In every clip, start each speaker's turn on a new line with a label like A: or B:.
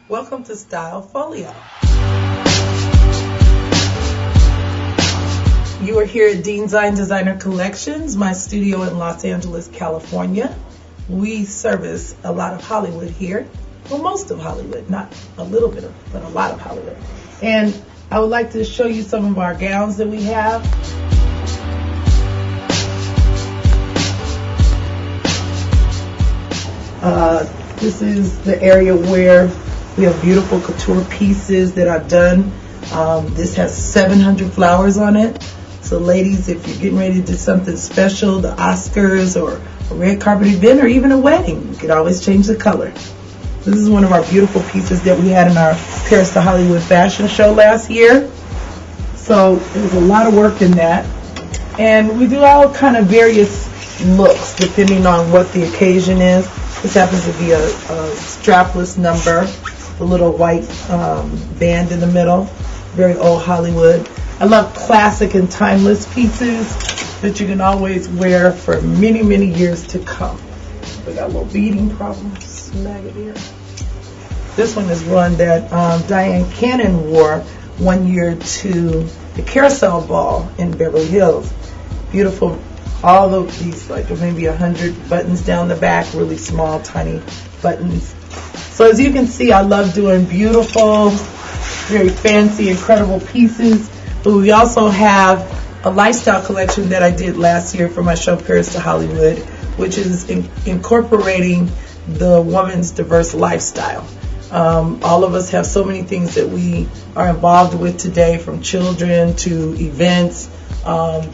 A: Welcome to Style Folio. You are here at Deanzign Designer Collections, my studio in Los Angeles, California. We service a lot of Hollywood here. Well, most of Hollywood, not a little bit of, but a lot of Hollywood. And I would like to show you some of our gowns that we have. This is the area where we have beautiful couture pieces that I've done. This has 700 flowers on it. So ladies, if you're getting ready to do something special, the Oscars or a red carpet event or even a wedding, you could always change the color. This is one of our beautiful pieces that we had in our Paris to Hollywood fashion show last year. So there's a lot of work in that. And we do all kind of various looks depending on what the occasion is. This happens to be a strapless number, the little white band in the middle, very old Hollywood. I love classic and timeless pieces that you can always wear for many, many years to come. We got a little beading problem, snag it here. This one is one that Diane Cannon wore one year to the Carousel Ball in Beverly Hills. Beautiful, all of these, like maybe 100 buttons down the back, really small, tiny buttons. So as you can see, I love doing beautiful, very fancy, incredible pieces. But we also have a lifestyle collection that I did last year for my show Paris to Hollywood, which is incorporating the woman's diverse lifestyle. All of us have so many things that we are involved with today, from children to events,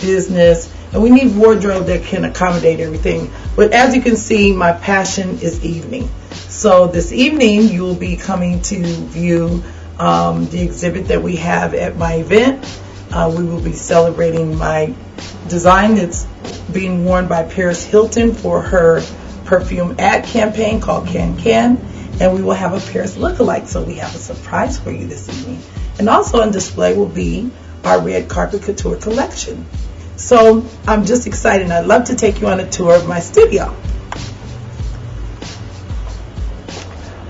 A: business, and we need wardrobe that can accommodate everything. But as you can see, my passion is evening. So this evening you will be coming to view the exhibit that we have at my event. We will be celebrating my design that's being worn by Paris Hilton for her perfume ad campaign called Can Can, and we will have a Paris lookalike, so we have a surprise for you this evening. And also on display will be our red carpet couture collection. So I'm just excited, and I'd love to take you on a tour of my studio.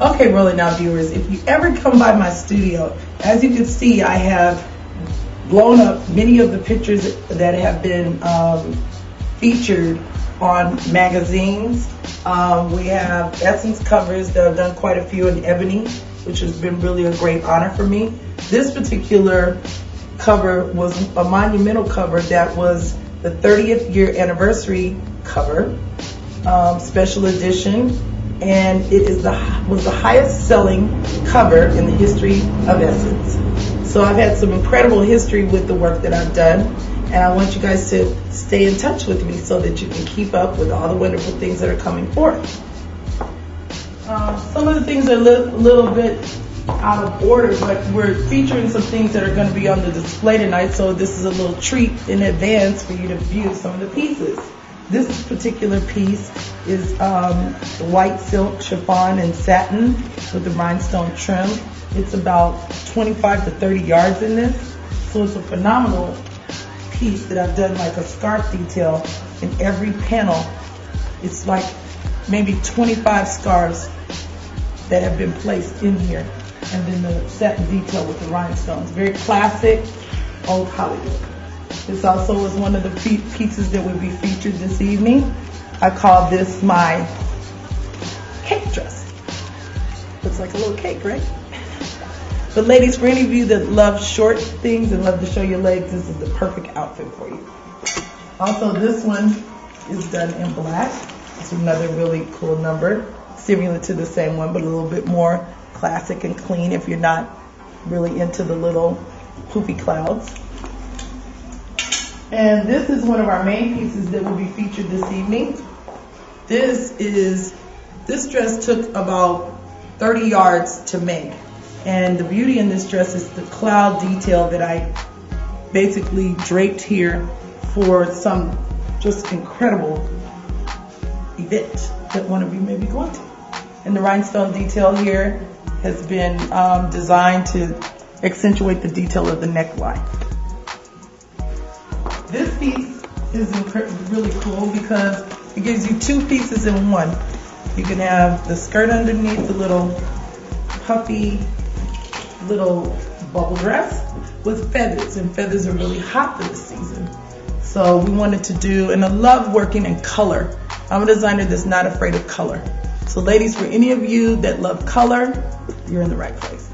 A: Okay, Rolling Now viewers, if you ever come by my studio, as you can see, I have blown up many of the pictures that have been featured on magazines. We have Essence covers that I've done quite a few in ebony, which has been really a great honor for me. This particular cover was a monumental cover that was the 30th year anniversary cover, special edition. And it is was the highest selling cover in the history of Essence. So I've had some incredible history with the work that I've done, and I want you guys to stay in touch with me so that you can keep up with all the wonderful things that are coming forth. Some of the things are a little bit out of order, but we're featuring some things that are going to be on the display tonight, so this is a little treat in advance for you to view some of the pieces. This particular piece is white silk, chiffon, and satin with the rhinestone trim. It's about 25 to 30 yards in this. So it's a phenomenal piece that I've done like a scarf detail in every panel. It's like maybe 25 scarves that have been placed in here. And then the satin detail with the rhinestones. Very classic, old Hollywood. This also is one of the pieces that will be featured this evening. I call this my cake dress. Looks like a little cake, right? But ladies, for any of you that love short things and love to show your legs, this is the perfect outfit for you. Also, this one is done in black. It's another really cool number, similar to the same one, but a little bit more classic and clean if you're not really into the little poofy clouds. And this is one of our main pieces that will be featured this evening. This dress took about 30 yards to make. And the beauty in this dress is the cloud detail that I basically draped here for some just incredible event that one of you may be going to. And the rhinestone detail here has been designed to accentuate the detail of the neckline. This piece is really cool because it gives you two pieces in one. You can have the skirt underneath, the little puffy little bubble dress with feathers, and feathers are really hot for this season. So we wanted to do, and I love working in color. I'm a designer that's not afraid of color. So ladies, for any of you that love color, you're in the right place.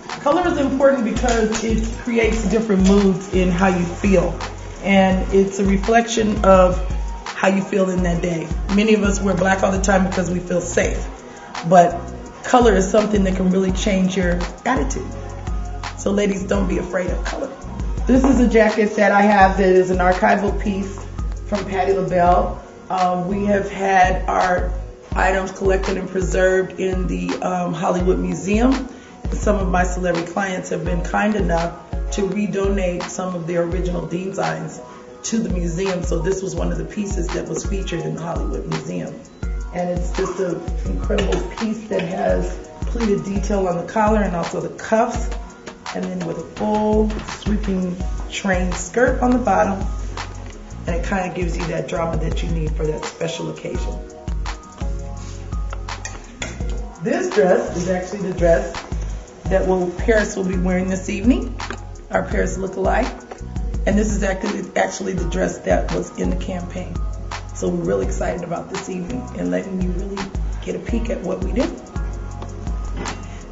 A: Color is important because it creates different moods in how you feel. And it's a reflection of how you feel in that day. Many of us wear black all the time because we feel safe. But color is something that can really change your attitude. So ladies, don't be afraid of color. This is a jacket that I have that is an archival piece from Patti LaBelle. We have had our items collected and preserved in the Hollywood Museum. Some of my celebrity clients have been kind enough to redonate some of their original Deanzigns to the museum. So this was one of the pieces that was featured in the Hollywood Museum. And it's just an incredible piece that has pleated detail on the collar and also the cuffs. And then with a full sweeping train skirt on the bottom. And it kind of gives you that drama that you need for that special occasion. This dress is actually the dress that Paris will be wearing this evening. Our Paris look-alike. And this is actually the dress that was in the campaign. So we're really excited about this evening and letting you really get a peek at what we do.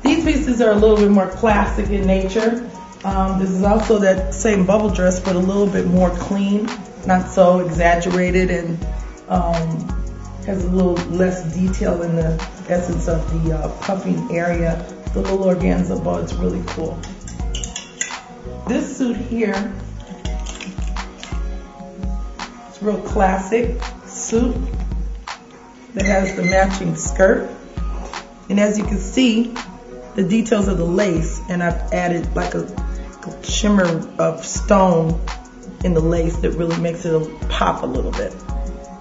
A: These pieces are a little bit more classic in nature. This is also that same bubble dress, but a little bit more clean, not so exaggerated, and has a little less detail in the essence of the puffing area. The little organza bow, it's really cool. This suit here, it's a real classic suit that has the matching skirt. And as you can see, the details of the lace, and I've added like a shimmer of stone in the lace that really makes it pop a little bit,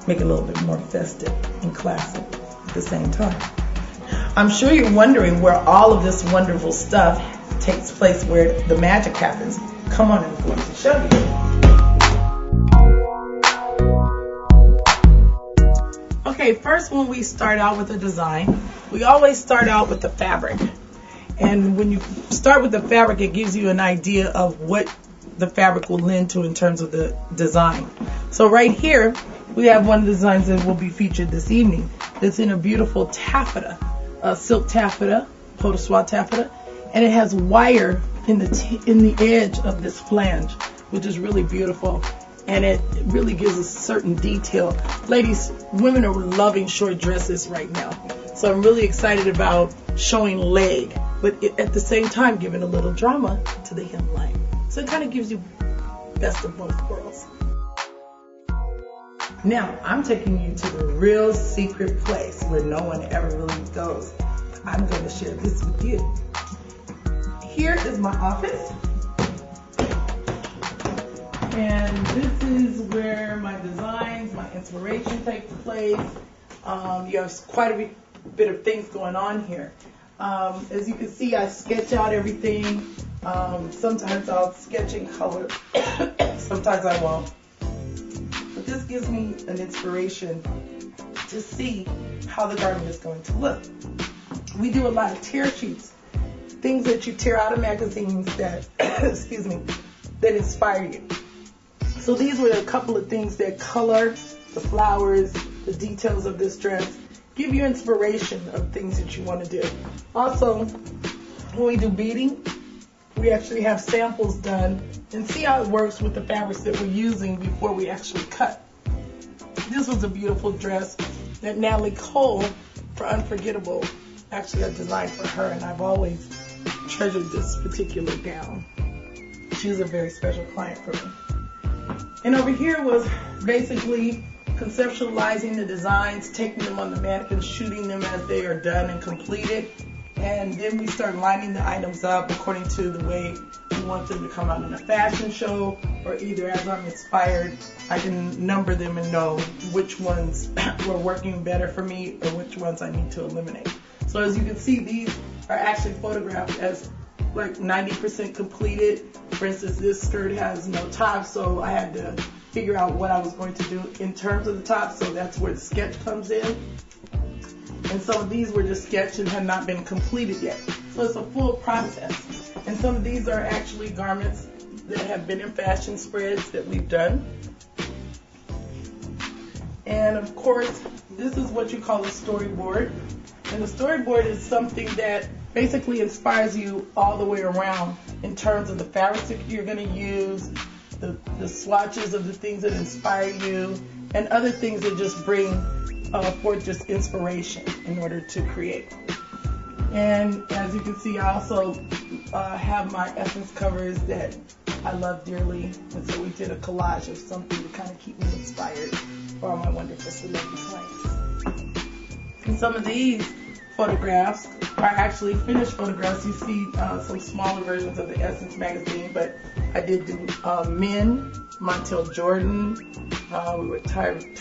A: make it a little bit more festive and classic at the same time. I'm sure you're wondering where all of this wonderful stuff takes place, where the magic happens. Come on, I'm going to show you. Okay, first when we start out with a design, we always start out with the fabric. And when you start with the fabric, it gives you an idea of what the fabric will lend to in terms of the design. So right here, we have one of the designs that will be featured this evening. It's in a beautiful taffeta, silk taffeta, pot de soie taffeta, and it has wire in the edge of this flange, which is really beautiful. And it really gives a certain detail. Ladies, women are loving short dresses right now. So I'm really excited about showing leg, but at the same time giving a little drama to the hemline. So it kind of gives you best of both worlds. Now, I'm taking you to the real secret place where no one ever really goes. I'm going to share this with you. Here is my office. And this is where my designs, my inspiration takes place. You have quite a bit of things going on here. As you can see, I sketch out everything. Sometimes I'll sketch in color, sometimes I won't. But this gives me an inspiration to see how the garment is going to look. We do a lot of tear sheets, things that you tear out of magazines that, excuse me, that inspire you. So these were a couple of things that color the flowers, the details of this dress, give you inspiration of things that you want to do. Also, when we do beading, we actually have samples done and see how it works with the fabrics that we're using before we actually cut. This was a beautiful dress that Natalie Cole for Unforgettable actually had designed for her, and I've always treasured this particular gown. She was a very special client for me. And over here was basically conceptualizing the designs, taking them on the mannequin, shooting them as they are done and completed, And then we start lining the items up according to the way we want them to come out in a fashion show, or either as I'm inspired, I can number them and know which ones were working better for me or which ones I need to eliminate. So as you can see, these are actually photographed as like 90% completed. For instance, this skirt has no top, so I had to figure out what I was going to do in terms of the top, so that's where the sketch comes in. And some of these were just sketched and had not been completed yet. So it's a full process. And some of these are actually garments that have been in fashion spreads that we've done. And of course, this is what you call a storyboard. And the storyboard is something that basically inspires you all the way around in terms of the fabrics that you're going to use, the swatches of the things that inspire you, and other things that just bring forth just inspiration in order to create. And as you can see, I also have my essence covers that I love dearly. And so we did a collage of something to kind of keep me inspired for all my wonderful celebrity clients. And some of these photographs are actually finished photographs. You see some smaller versions of the Essence magazine, but I did do men, Montel Jordan, we were Tyson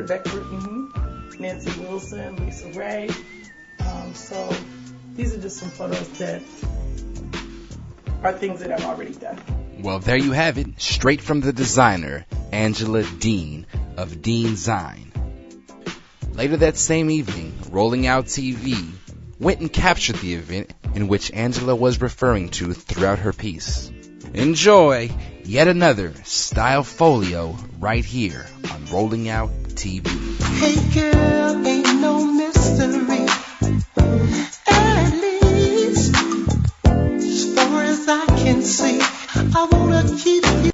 A: Beckford, Nancy Wilson, Lisa Ray. So these are just some photos that are things that I've already done.
B: Well, there you have it, straight from the designer, Angela Dean of Deanzign. Later that same evening, Rolling Out TV went and captured the event in which Angela was referring to throughout her piece. Enjoy yet another style folio right here on Rolling Out TV.
C: Hey girl, ain't no mystery. At least, as far as I can see, I wanna keep you.